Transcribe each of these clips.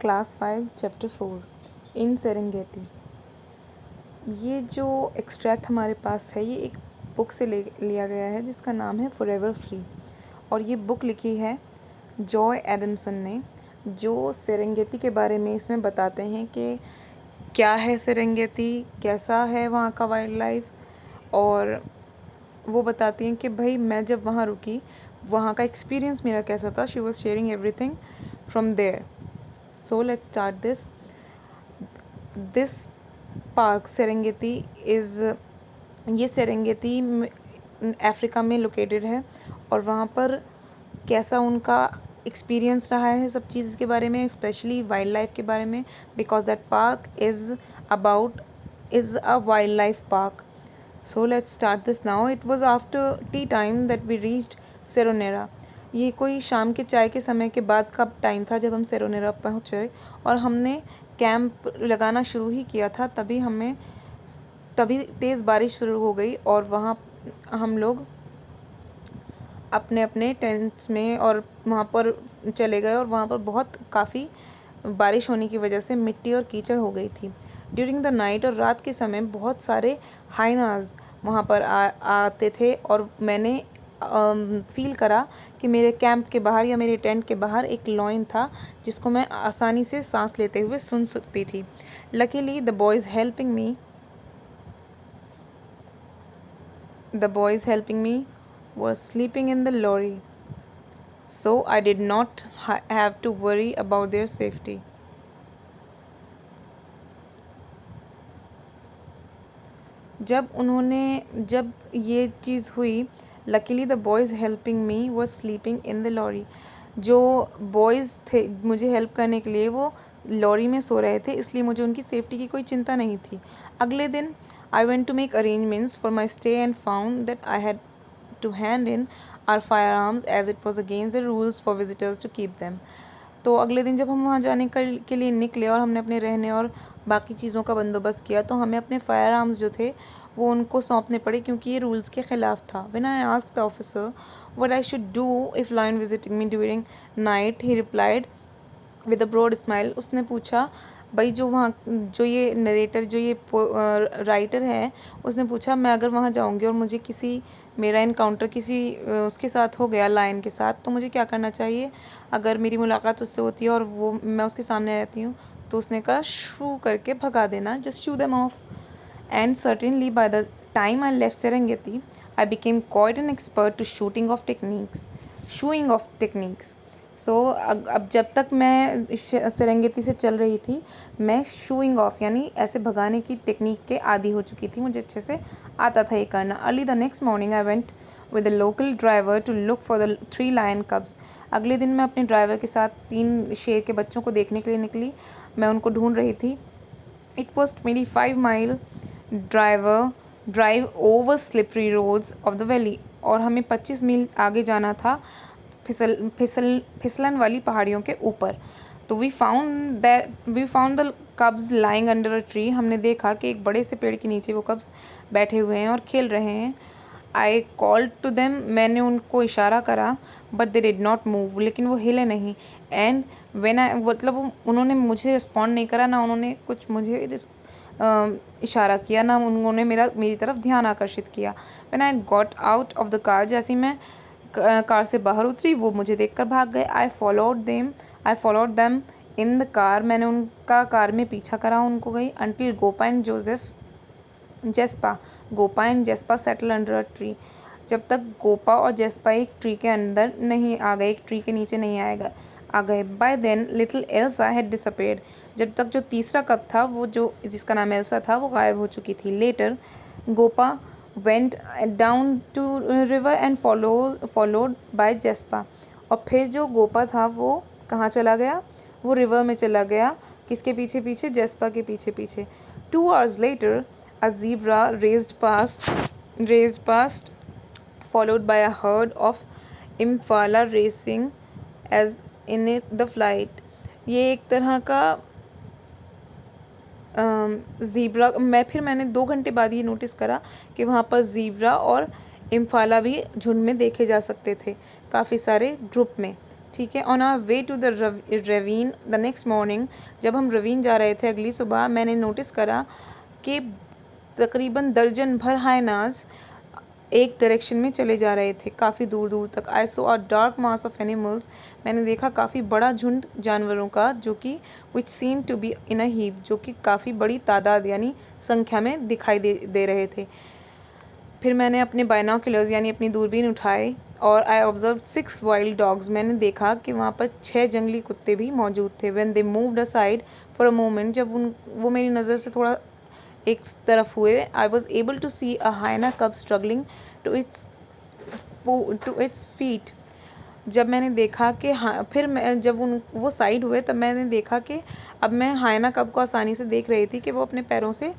Class 5 chapter 4 इन Serengeti. ये जो extract हमारे पास है ये एक बुक से लिया गया है जिसका नाम है फॉरएवर फ्री, और ये बुक लिखी है जॉय एडमसन ने, जो सेरेंगेटी के बारे में इसमें बताते हैं कि क्या है सेरेंगेटी, कैसा है वहाँ का वाइल्ड लाइफ। और वो बताती हैं कि भाई मैं जब वहाँ रुकी वहाँ का एक्सपीरियंस मेरा कैसा था। She was sharing everything from there. So let's start this park Serengeti is, ये सेरेंगेटी अफ्रीका में लोकेटेड है, और वहाँ पर कैसा उनका एक्सपीरियंस रहा है सब चीज़ के बारे में, स्पेशली वाइल्ड लाइफ के बारे में, because that park is a wildlife park. So let's start this now. It was after tea time that we reached Seronera. ये कोई शाम के चाय के समय के बाद का टाइम था जब हम सेरोनेरा पहुँचे, और हमने कैंप लगाना शुरू ही किया था। तभी तेज़ बारिश शुरू हो गई, और वहाँ हम लोग अपने अपने टेंट्स में और वहाँ पर चले गए, और वहाँ पर बहुत काफ़ी बारिश होने की वजह से मिट्टी और कीचड़ हो गई थी। ड्यूरिंग द नाइट, और रात के समय बहुत सारे हाइनाज वहाँ पर आते थे, और मैंने फील करा कि मेरे कैंप के बाहर या मेरे टेंट के बाहर एक लॉइन था जिसको मैं आसानी से सांस लेते हुए सुन सकती थी। Luckily the boys helping me were sleeping in the lorry, so I did not have to worry about their safety. जब ये चीज़ हुई, luckily the boys helping me were sleeping in the lorry. जो बॉयज़ थे मुझे help करने के लिए वो लॉरी में सो रहे थे, इसलिए मुझे उनकी सेफ्टी की कोई चिंता नहीं थी। अगले दिन I went to make arrangements for my stay and found that I had to hand in our firearms as it was against the rules for visitors to keep them. तो अगले दिन जब हम वहाँ जाने के लिए निकले और हमने अपने रहने और बाकी चीज़ों का बंदोबस्त किया, तो हमें अपने फायर आर्म्स जो थे वो उनको सौंपने पड़े, क्योंकि ये रूल्स के ख़िलाफ़ था। When I asked the officer what I should do if lion visiting me during night, he replied with a broad smile. उसने पूछा, भाई जो ये नरेटर, जो ये राइटर है, उसने पूछा मैं अगर वहाँ जाऊँगी और मुझे मेरा इनकाउंटर किसी उसके साथ हो गया, लायन के साथ, तो मुझे क्या करना चाहिए अगर मेरी मुलाकात उससे होती है और वो मैं उसके सामने रहती हूँ। तो उसने कहा शू करके भगा देना, just shoe them of. And certainly by the time I left Serengeti, I became quite an expert to shooing off techniques. So अब जब तक मैं सेरेंगेटी से चल रही थी, मैं शूइंग ऑफ यानी ऐसे भगाने की टेक्निक के आदी हो चुकी थी, मुझे अच्छे से आता था ये करना। Early the next morning I went with the local driver to look for the 3 lion cubs. अगले दिन मैं अपने ड्राइवर के साथ 3 शेर के बच्चों को देखने के लिए निकली। मैं उनको ढूंढ रही थी। It was 25 mile drive over slippery roads of the valley, और हमें 25 मील आगे जाना था फिसलन वाली पहाड़ियों के ऊपर। तो we found the cubs lying under a tree. हमने देखा कि एक बड़े से पेड़ के नीचे वो कब्स बैठे हुए हैं और खेल रहे हैं। आई कॉल्ड टू देम, मैंने उनको इशारा करा, but they did not move, लेकिन वो हिले नहीं। एंड मतलब उन्होंने मुझे रिस्पॉन्ड नहीं करा, ना उन्होंने कुछ मुझे इशारा किया, ना उन्होंने मेरी तरफ ध्यान आकर्षित किया। When I got out of the car, जैसे ही मैं कार से बाहर उतरी वो मुझे देखकर भाग गए। I followed them in the car, मैंने उनका कार में पीछा करा उनको गई। Until Gopa and Jespah settle under a tree, जब तक गोपा और जेस्पा एक ट्री के अंदर नहीं आ गए, एक ट्री के नीचे नहीं आ गए। By then little Elsa had disappeared, जब तक जो तीसरा कप था वो जिसका नाम एल्सा था वो गायब हो चुकी थी। Later Gopa went down to river and followed by Jespah, और फिर जो गोपा था वो कहाँ चला गया, वो रिवर में चला गया। किसके पीछे पीछे? जेस्पा के पीछे पीछे। 2 hours later a zebra raced past followed by a herd of impala racing as in the flight। ये एक तरह का ज़ीब्रा, मैंने 2 घंटे बाद ये नोटिस करा कि वहाँ पर ज़ीब्रा और इम्फाला भी झुंड में देखे जा सकते थे, काफ़ी सारे ग्रुप में। ठीक है। On our way to the ravine the next morning, जब हम रवीन जा रहे थे अगली सुबह, मैंने नोटिस करा कि तकरीबन दर्जन भर हाइनास एक डायरेक्शन में चले जा रहे थे, काफ़ी दूर दूर तक। I saw a dark mass of animals, मैंने देखा काफ़ी बड़ा झुंड जानवरों का, जो कि which seem to be in a heap, जो कि काफ़ी बड़ी तादाद यानी संख्या में दिखाई दे रहे थे। फिर मैंने अपने बाइनोकुलर्स यानी अपनी दूरबीन उठाए और आई ऑब्जर्व 6 वाइल्ड डॉग्स। मैंने देखा कि वहाँ पर 6 जंगली कुत्ते भी मौजूद थे। When they moved aside for a moment, जब वो मेरी नज़र से थोड़ा एक तरफ हुए, आई वॉज एबल टू सी अ हाइना कब स्ट्रगलिंग टू इट्स फीट। जब मैंने देखा कि हाँ, फिर मैं जब वो साइड हुए तब मैंने देखा कि अब मैं हाइना कब को आसानी से देख रही थी कि वो अपने पैरों से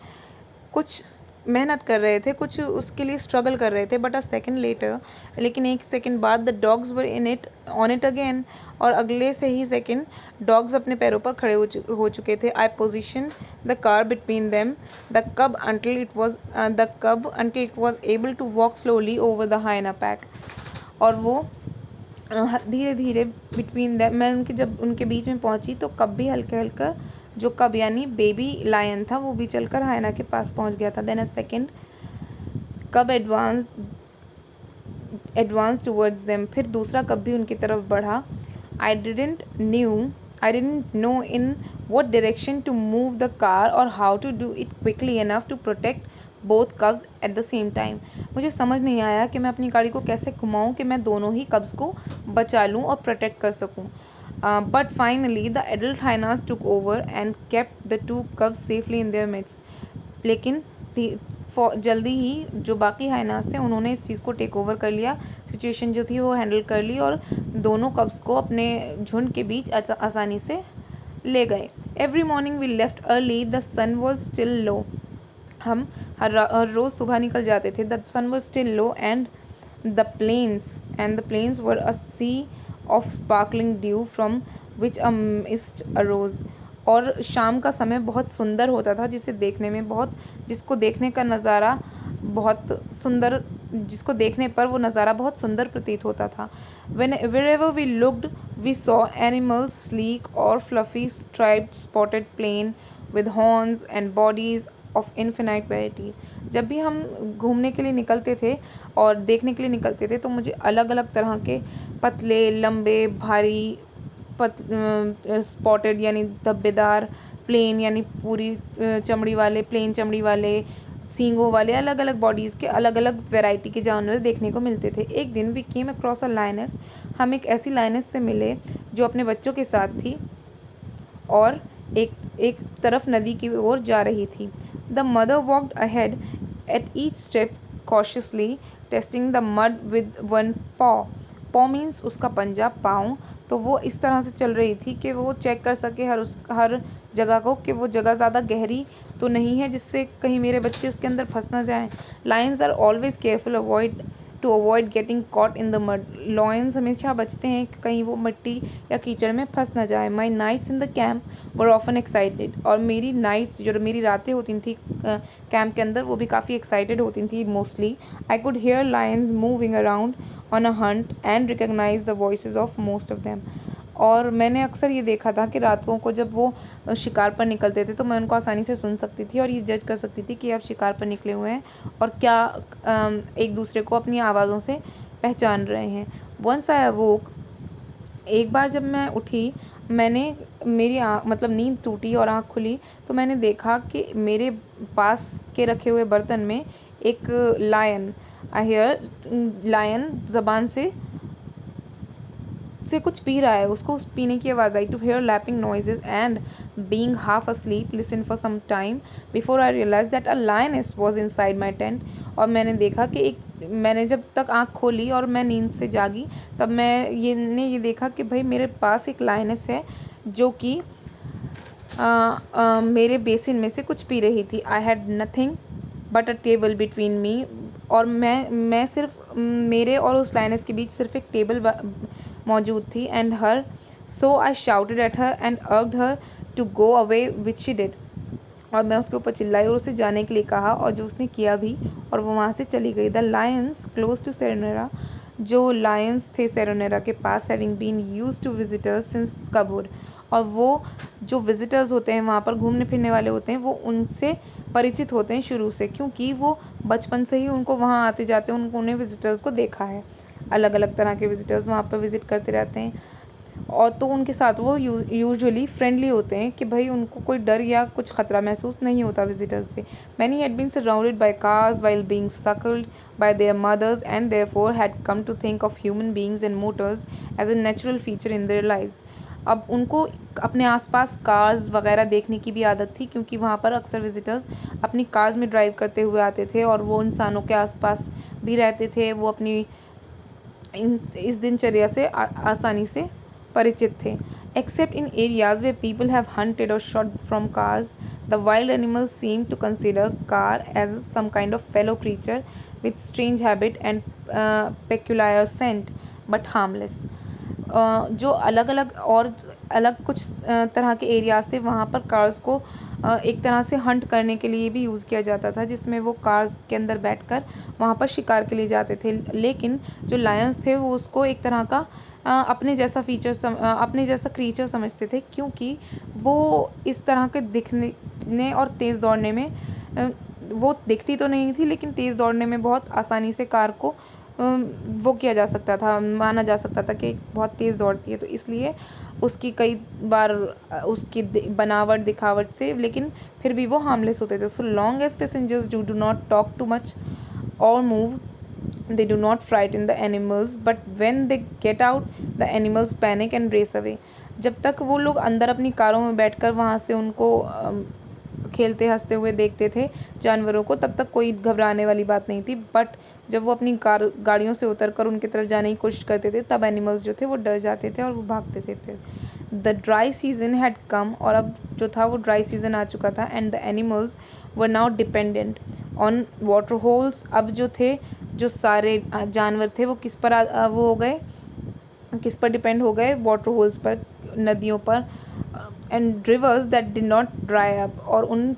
कुछ मेहनत कर रहे थे, कुछ उसके लिए स्ट्रगल कर रहे थे। बट अ सेकेंड लेटर, लेकिन एक सेकेंड बाद, the dogs were on it again, और अगले से ही सेकेंड डॉग्स अपने पैरों पर खड़े हो चुके थे। I position the car between them the cub until it was able to walk slowly over the hyena pack. और वो धीरे धीरे बिटवीन दैम, मैं जब उनके बीच में पहुंची तो कब भी हल्का हल्का, जो कब यानी बेबी लायन था, वो भी चलकर हाइना के पास पहुंच गया था। देन अ सेकेंड कब एडवांस टूवर्ड्स देम, फिर दूसरा कब भी उनकी तरफ बढ़ा। I didn't know in what direction to move the car or how to do it quickly enough to protect both cubs at the same time। मुझे समझ नहीं आया कि मैं अपनी गाड़ी को कैसे घुमाऊँ कि मैं दोनों ही कब्स को बचा लूँ और प्रोटेक्ट कर सकूँ। But finally the adult hyenas took over and kept the 2 cubs safely in their midst. लेकिन जल्दी ही जो बाकी हाइनास थे उन्होंने इस चीज़ को टेक ओवर कर लिया, सिचुएशन जो थी वो हैंडल कर ली और दोनों कब्स को अपने झुंड के बीच आसानी से ले गए। Every morning we left early, the sun was still low. हम हर रोज़ सुबह निकल जाते थे। The sun was still low and the plains were a sea of sparkling dew from which a mist arose. और शाम का समय बहुत सुंदर होता था, जिसको देखने पर वो नज़ारा बहुत सुंदर प्रतीत होता था। Wherever we looked, we saw animals sleek or fluffy, striped, spotted, plain, with horns and bodies of infinite variety। जब भी हम घूमने के लिए निकलते थे और देखने के लिए निकलते थे तो मुझे अलग अलग तरह के पतले, लंबे, भारी, स्पॉटेड यानी धब्बेदार, प्लेन यानी पूरी चमड़ी वाले, प्लेन चमड़ी वाले, सींगों वाले, अलग अलग बॉडीज़ के अलग अलग वैरायटी के जानवर देखने को मिलते थे। एक दिन we came across a lioness, हम एक ऐसी लायनेस से मिले जो अपने बच्चों के साथ थी और एक तरफ नदी की ओर जा रही थी। The mother walked ahead at each step cautiously testing the mud with one paw means उसका पंजा, पाँव। तो वो इस तरह से चल रही थी कि वो चेक कर सके हर जगह को कि वो जगह ज़्यादा गहरी तो नहीं है जिससे कहीं मेरे बच्चे उसके अंदर फंस ना जाएं। Lions are always careful to avoid getting caught in the mud. Lions हमेशा बचते हैं कि कहीं वो मिट्टी या कीचड़ में फंस ना जाए। My nights in the camp were often excited, और मेरी नाइट्स जो मेरी रातें होती थी कैंप के अंदर वो भी काफ़ी एक्साइटेड होती थी mostly. I could hear lions moving around on a hunt and recognize the voice of most of them. और मैंने अक्सर ये देखा था कि रातों को जब वो शिकार पर निकलते थे तो मैं उनको आसानी से सुन सकती थी और ये जज कर सकती थी कि अब शिकार पर निकले हुए हैं और क्या एक दूसरे को अपनी आवाज़ों से पहचान रहे हैं। वंस आई अवोक, एक बार जब मैं उठी, मेरी मतलब नींद टूटी और आँख खुली तो मैंने देखा कि मेरे पास के रखे हुए बर्तन में एक लायन ज़बान से कुछ पी रहा है। उसको उस पीने की आवाज़ आई। To hear lapping noises and being half asleep listen for some time before I realise that a lioness was inside my tent. और मैंने देखा कि मैंने जब तक आँख खोली और मैं नींद से जागी तब मैंने ये देखा कि भाई मेरे पास एक लायनेस है जो कि मेरे बेसिन में से कुछ पी रही थी। I had nothing but a table between me, और मैं सिर्फ मेरे और उस लायनेस के बीच सिर्फ एक टेबल मौजूद थी। And her so I shouted at her and urged her to go away which she did, और मैं उसके ऊपर चिल्लाई और उसे जाने के लिए कहा और जो उसने किया भी, और वो वहाँ से चली गई। The lions close to Seronera, जो लायंस थे सेरोनेरा के पास, having been use to visitors since कबूर, और वो जो विजिटर्स होते हैं वहाँ पर घूमने फिरने वाले होते हैं वो उनसे परिचित होते हैं शुरू से, क्योंकि वो बचपन से ही उनको वहाँ आते जाते हैं, उन्होंने विजिटर्स को देखा है, अलग अलग तरह के विजिटर्स वहाँ पर विज़िट करते रहते हैं। और तो उनके साथ वो यूजुअली फ्रेंडली होते हैं कि भाई उनको कोई डर या कुछ ख़तरा महसूस नहीं होता विजिटर्स से। Many had been surrounded by cars while being suckled by their mothers and therefore had come to think of human beings and motors as a natural feature in their lives. अब उनको अपने आसपास cars वगैरह देखने की भी आदत थी, क्योंकि वहाँ पर अक्सर विजिटर्स अपनी कार्स में ड्राइव करते हुए आते थे और वो इंसानों के आसपास भी रहते थे, वो अपनी इस दिनचर्या से आसानी से परिचित थे। Except in areas where people have hunted और shot from cars, the wild animals seem to consider car as some kind of fellow creature with strange habit and peculiar scent but harmless. जो अलग अलग और अलग कुछ तरह के areas थे वहाँ पर कार्स को एक तरह से हंट करने के लिए भी यूज़ किया जाता था, जिसमें वो कार्स के अंदर बैठकर वहाँ पर शिकार के लिए जाते थे। लेकिन जो लायंस थे वो उसको एक तरह का अपने जैसा अपने जैसा क्रीचर समझते थे, क्योंकि वो इस तरह के दिखने और तेज़ दौड़ने में वो दिखती तो नहीं थी, लेकिन तेज़ दौड़ने में बहुत आसानी से कार को वो किया जा सकता था, माना जा सकता था कि बहुत तेज़ दौड़ती है, तो इसलिए उसकी कई बार उसकी बनावट दिखावट से, लेकिन फिर भी वो हार्मलेस होते थे। So long as passengers do not talk too much और move, they do not frighten the animals, but when they get out the animals panic and race away। जब तक वो लोग अंदर अपनी कारों में बैठकर वहाँ से उनको खेलते हंसते हुए देखते थे जानवरों को, तब तक कोई घबराने वाली बात नहीं थी। बट जब वो अपनी गाड़ियों से उतरकर उनकी तरफ जाने की कोशिश करते थे तब एनिमल्स जो थे वो डर जाते थे और वो भागते थे। फिर the dry season had come, और अब जो था वो ड्राई सीजन आ चुका था। And the animals were now dependent on water holes. अब जो थे जो सारे जानवर थे वो किस पर वो हो गए, किस पर डिपेंड हो गए, वाटर होल्स पर, नदियों पर। And reverse that did not dry up, और उन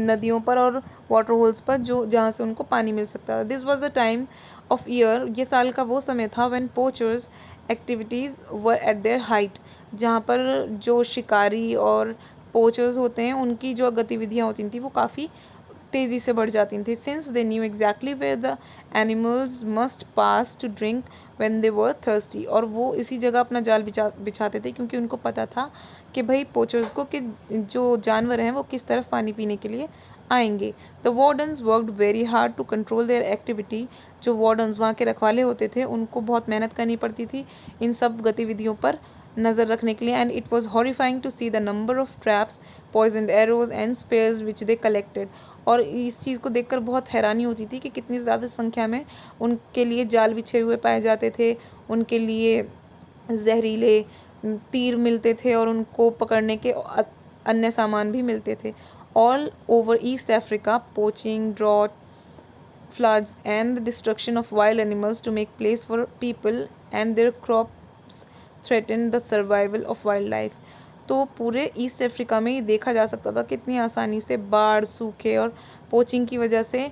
नदियों पर और वाटर होल्स पर जो जहाँ से उनको पानी मिल सकता था। This was the time of year, ये साल का वो समय था when poachers activities were at their height, जहाँ पर जो शिकारी और पोचर्स होते हैं उनकी जो गतिविधियाँ होती थी वो काफ़ी तेज़ी से बढ़ जाती थी। Since they knew exactly where the animals must pass to drink when they were thirsty, और वो इसी जगह अपना जाल बिछाते थे, क्योंकि उनको पता था कि भाई पोचर्स को कि जो जानवर हैं वो किस तरफ पानी पीने के लिए आएंगे। The wardens worked very hard to control their activity. जो वार्डन्स वहाँ के रखवाले होते थे उनको बहुत मेहनत करनी पड़ती थी इन सब गतिविधियों पर नज़र रखने के लिए। And it was horrifying to see the number of traps, poisoned arrows and spears which they collected. और इस चीज़ को देखकर बहुत हैरानी होती थी कि कितनी ज़्यादा संख्या में उनके लिए जाल बिछे हुए पाए जाते थे, उनके लिए जहरीले तीर मिलते थे और उनको पकड़ने के अन्य सामान भी मिलते थे। All over East Africa poaching, drought, floods and the destruction of wild animals to make place for people and their crops threaten the survival of wildlife। तो पूरे ईस्ट अफ्रीका में ये देखा जा सकता था कितनी आसानी से बाढ़, सूखे और पोचिंग की वजह से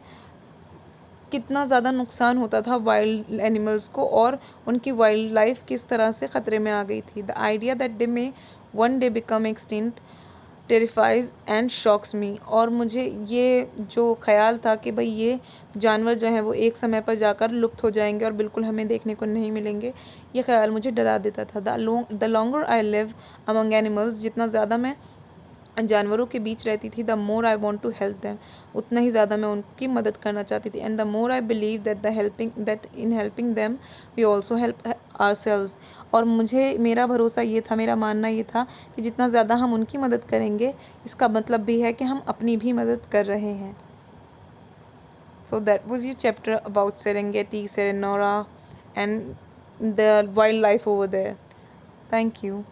कितना ज़्यादा नुकसान होता था वाइल्ड एनिमल्स को, और उनकी वाइल्ड लाइफ किस तरह से ख़तरे में आ गई थी। The idea that they may one day become extinct terrifies and shocks me. और मुझे ये जो ख्याल था कि भाई ये जानवर जो हैं वो एक समय पर जाकर लुप्त हो जाएंगे और बिल्कुल हमें देखने को नहीं मिलेंगे, ये ख्याल मुझे डरा देता था। The longer I live among animals, जितना ज़्यादा मैं जानवरों के बीच रहती थी, the more I want to help them, उतना ही ज़्यादा मैं उनकी मदद करना चाहती थी। And the more I believe that in helping them we also help ourselves. और मुझे मेरा भरोसा ये था, मेरा मानना ये था कि जितना ज़्यादा हम उनकी मदद करेंगे इसका मतलब भी है कि हम अपनी भी मदद कर रहे हैं। So that was your chapter about Serengeti, Seronera and the wildlife over there. Thank you.